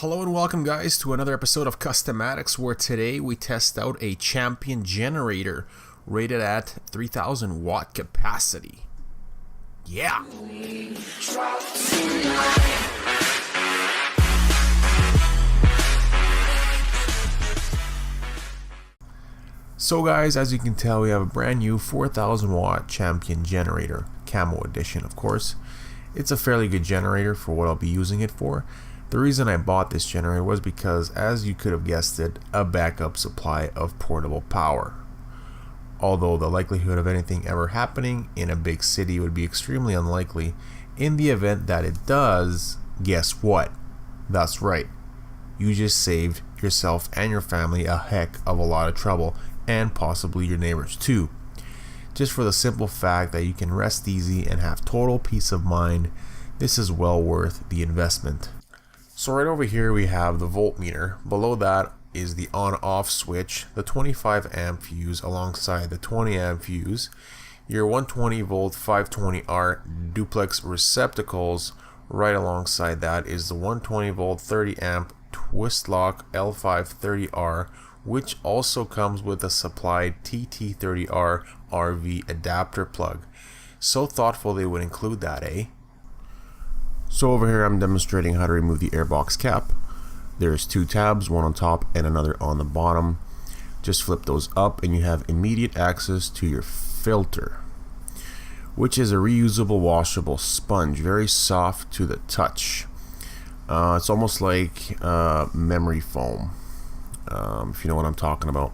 Hello and welcome guys to another episode of Custom Addicts, where today we test out a champion generator rated at 3000 watt capacity. Yeah! So guys, as you can tell, we have a brand new 4000 watt champion generator, camo edition of course. It's a fairly good generator for what I'll be using it for. The reason I bought this generator was because, as you could have guessed it, a backup supply of portable power. Although the likelihood of anything ever happening in a big city would be extremely unlikely, in the event that it does, guess what? That's right. You just saved yourself and your family a heck of a lot of trouble, and possibly your neighbors too. Just for the simple fact that you can rest easy and have total peace of mind, this is well worth the investment. So right over here we have the voltmeter. Below that is the on-off switch, the 25 amp fuse alongside the 20 amp fuse, your 120 volt 520R duplex receptacles. Right alongside that is the 120 volt 30 amp twist lock L530R, which also comes with a supplied TT30R RV adapter plug. So thoughtful they would include that, eh? So over here I'm demonstrating how to remove the airbox cap. There's two tabs, one on top and another on the bottom. Just flip those up and you have immediate access to your filter, which is a reusable washable sponge, very soft to the touch. It's almost like memory foam, if you know what I'm talking about.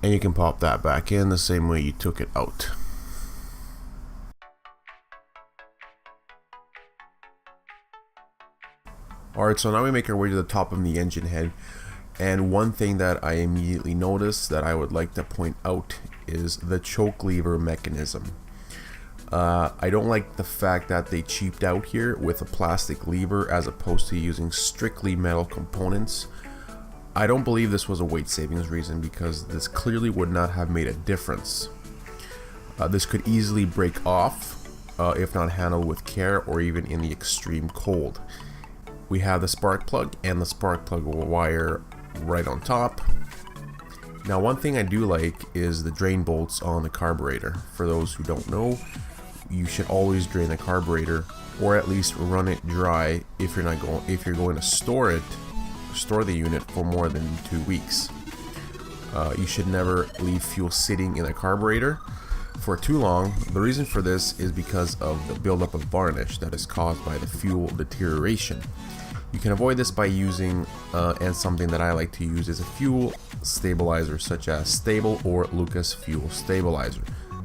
And you can pop that back in the same way you took it out. Alright, so now we make our way to the top of the engine head, and one thing that I immediately noticed that I would like to point out is the choke lever mechanism. I don't like the fact that they cheaped out here with a plastic lever as opposed to using strictly metal components. I don't believe this was a weight savings reason, because this clearly would not have made a difference. This could easily break off if not handled with care, or even in the extreme cold. We have the spark plug and the spark plug wire right on top. Now, one thing I do like is the drain bolts on the carburetor. For those who don't know, you should always drain the carburetor, or at least run it dry if you're going to store the unit for more than 2 weeks. You should never leave fuel sitting in a carburetor for too long. The reason for this is because of the buildup of varnish that is caused by the fuel deterioration. You can avoid this by using, and something that I like to use is a fuel stabilizer, such as Stable or Lucas Fuel Stabilizer.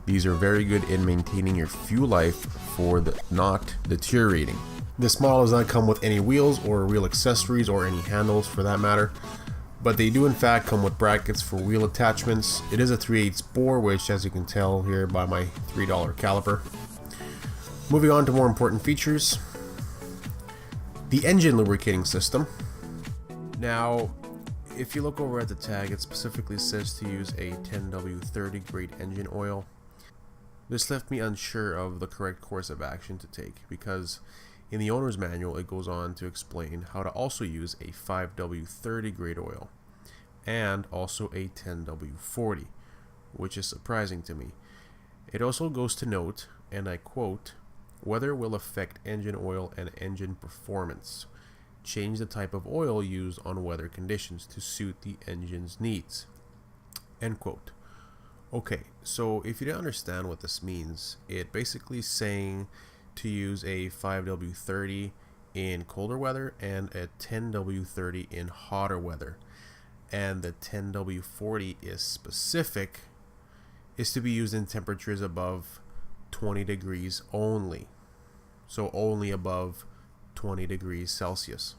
These are very good in maintaining your fuel life for not deteriorating. This model does not come with any wheels or wheel accessories or any handles for that matter, but they do in fact come with brackets for wheel attachments. It is a 3/8 bore, which, as you can tell here by my $3 caliper. Moving on to more important features. The engine lubricating system. Now, if you look over at the tag, it specifically says to use a 10W30 grade engine oil. This left me unsure of the correct course of action to take, because in the owner's manual it goes on to explain how to also use a 5W30 grade oil and also a 10W40, which is surprising to me. It also goes to note, and I quote, "Weather will affect engine oil and engine performance. Change the type of oil used on weather conditions to suit the engine's needs." End quote. Okay, so if you don't understand what this means, it basically is saying to use a 5W30 in colder weather and a 10W30 in hotter weather. And the 10W40 is to be used in temperatures above 20 degrees only. So only above 20 degrees Celsius.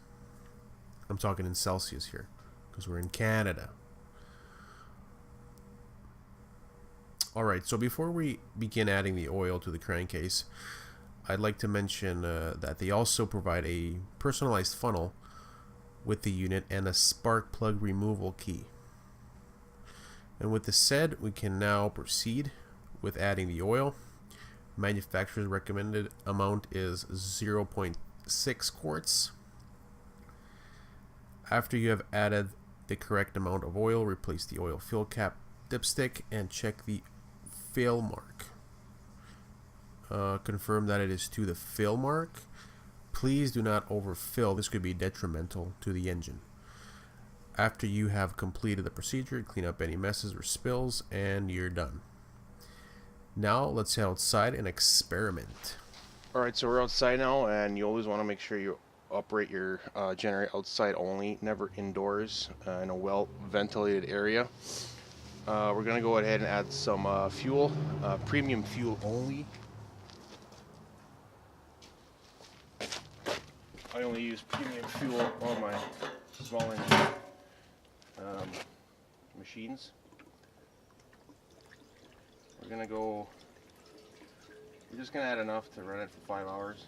I'm talking in Celsius here, because we're in Canada. Alright, so before we begin adding the oil to the crankcase, I'd like to mention that they also provide a personalized funnel with the unit and a spark plug removal key. And with this said, we can now proceed with adding the oil. Manufacturer's recommended amount is 0.6 quarts. After you have added the correct amount of oil, replace the oil fill cap dipstick and check the fill mark. Confirm that it is to the fill mark. Please do not overfill. This could be detrimental to the engine. After you have completed the procedure, clean up any messes or spills, and you're done. Now let's head outside and experiment. Alright, so we're outside now, and you always want to make sure you operate your generator outside only, never indoors, in a well ventilated area. We're going to go ahead and add some fuel, premium fuel only. I only use premium fuel on my small engine machines. We're just going to add enough to run it for 5 hours.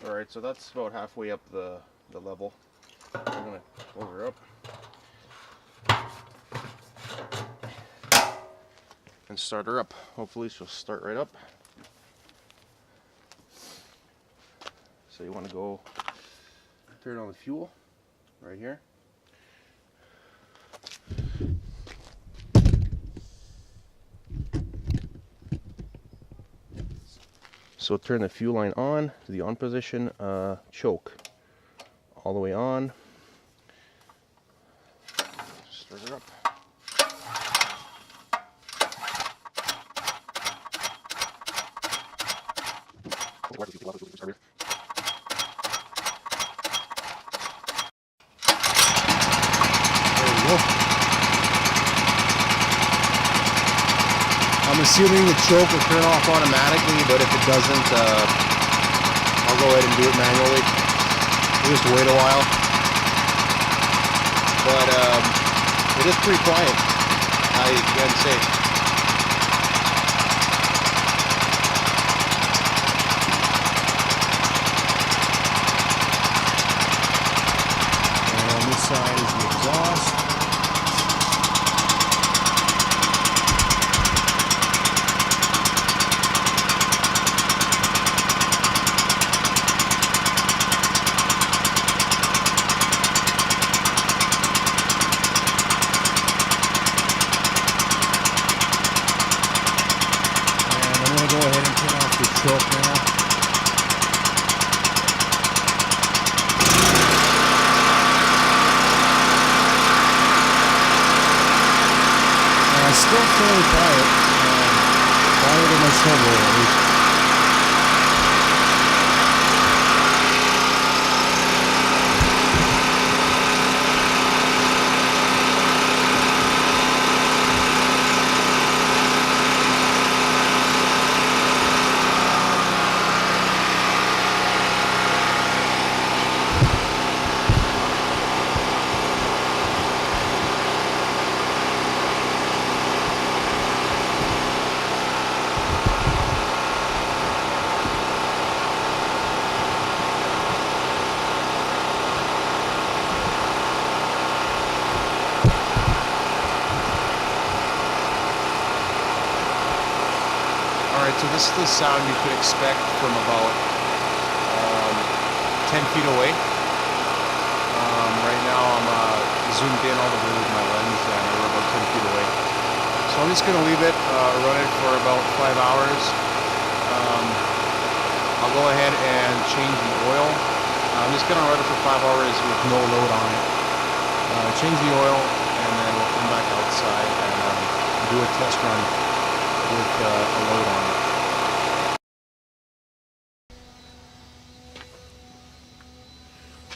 Alright, so that's about halfway up the level. I'm going to close her up and start her up. Hopefully she'll start right up. So you want to go turn on the fuel right here. So turn the fuel line on to the on position, choke all the way on. Start it up. There you go. I'm assuming the choke will turn off automatically, but if it doesn't, I'll go ahead and do it manually. We'll just wait a while. But it is pretty quiet, I can say. And on this side is the exhaust. Go ahead and turn off the choke now. It's still fairly quiet, quieter than my shovel at least. Alright, so this is the sound you could expect from about 10 feet away. Right now I'm zoomed in all the way with my lens and we're about 10 feet away. So I'm just going to leave it, run it for about 5 hours. I'll go ahead and change the oil. I'm just going to run it for 5 hours with no load on it. Change the oil and then we'll come back outside and do a test run with a load on it.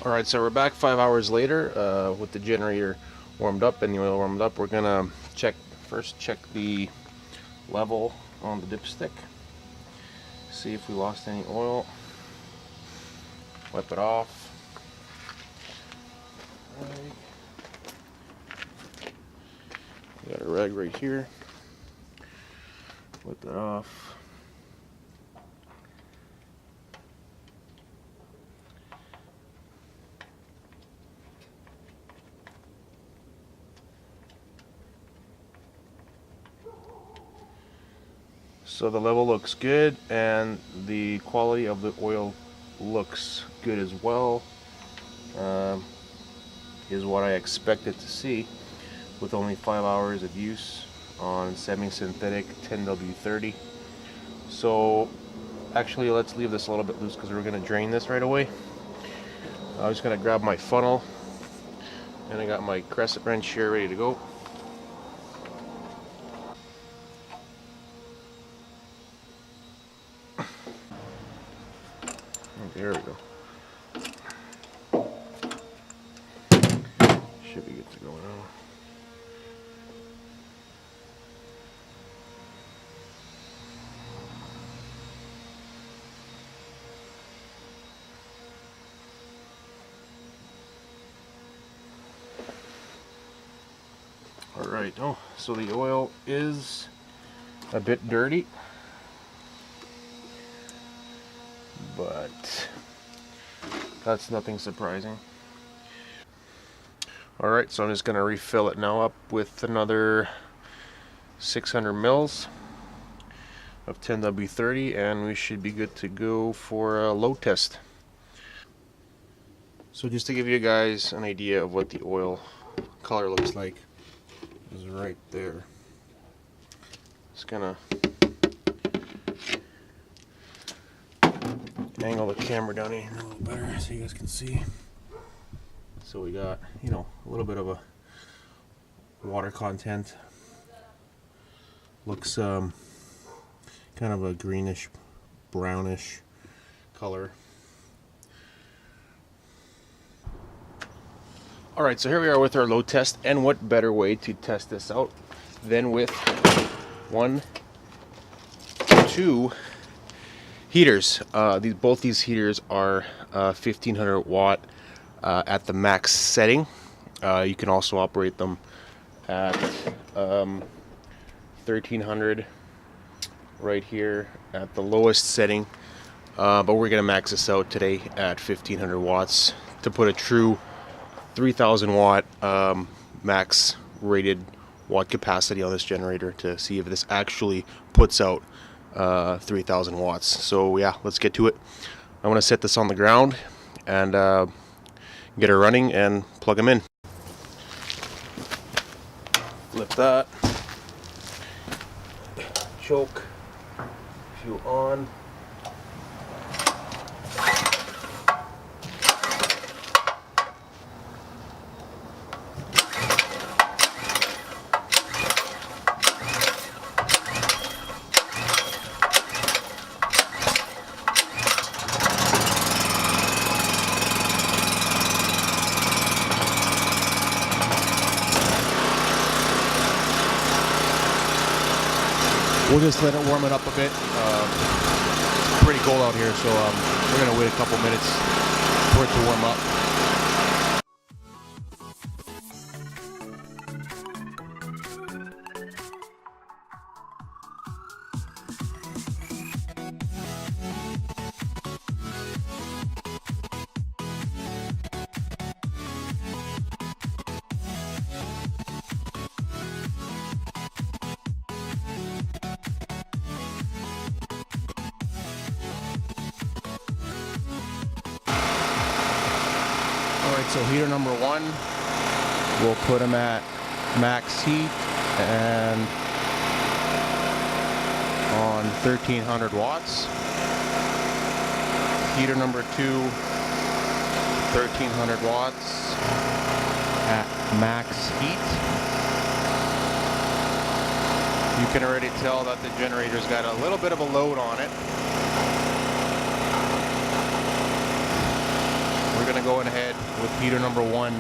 Alright, so we're back 5 hours later with the generator warmed up and the oil warmed up. We're gonna check the level on the dipstick, see if we lost any oil, wipe it off. Got a rag right here, wipe that off. So the level looks good and the quality of the oil looks good as well. Is what I expected to see with only 5 hours of use on semi-synthetic 10W30. So actually, let's leave this a little bit loose because we're going to drain this right away. I'm just going to grab my funnel and I got my crescent wrench here ready to go. There we go. Should be good to go now. Alright, oh, so the oil is a bit dirty, but that's nothing surprising. Alright, so I'm just going to refill it now up with another 600 mils of 10W30 and we should be good to go for a load test. So just to give you guys an idea of what the oil color looks like, is right there. Just gonna angle the camera down in here a little better so you guys can see. So we got, you know, a little bit of a water content. Looks kind of a greenish, brownish color. Alright, so here we are with our load test, and what better way to test this out than with two heaters. Both these heaters are 1500 watt at the max setting. You can also operate them at 1300 right here at the lowest setting, but we're going to max this out today at 1500 watts to put a true 3000 watt max rated watt capacity on this generator to see if this actually puts out 3000 watts. So yeah, let's get to it. I want to set this on the ground and get her running and plug them in. Flip that. Choke. Fuel on. We'll just let it warm it up a bit. It's pretty cold out here, so we're going to wait a couple minutes for it to warm up. Alright, so heater number one, we'll put them at max heat and on 1300 watts. Heater number two, 1300 watts at max heat. You can already tell that the generator's got a little bit of a load on it. We're going to go ahead with heater number 1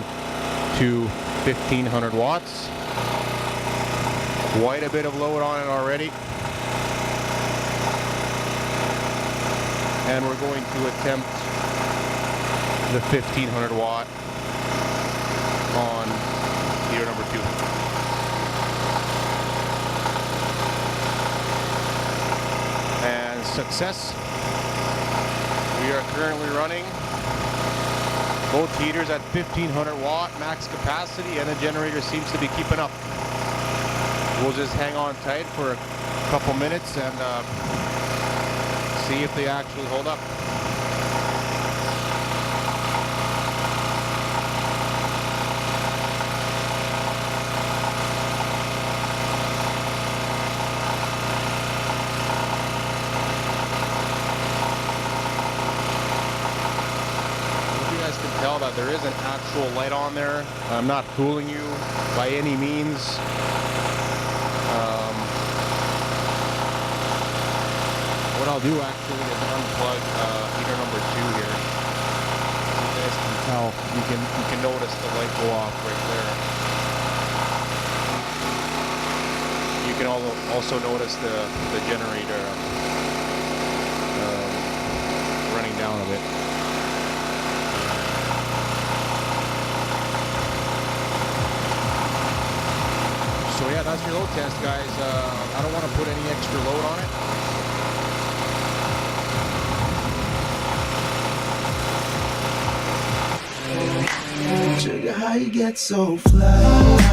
to 1500 watts. Quite a bit of load on it already. And we're going to attempt the 1500 watt on heater number 2. And success. We are currently running both heaters at 1500 watt max capacity, and the generator seems to be keeping up. We'll just hang on tight for a couple minutes and see if they actually hold up. Tell that there is an actual light on there. I'm not fooling you by any means. What I'll do actually is unplug heater number 2 here. You guys can tell, you can notice the light go off right there. You can also notice the generator running down a bit. So yeah, that's your load test, guys. I don't want to put any extra load on it. Sugar, how you get so fly?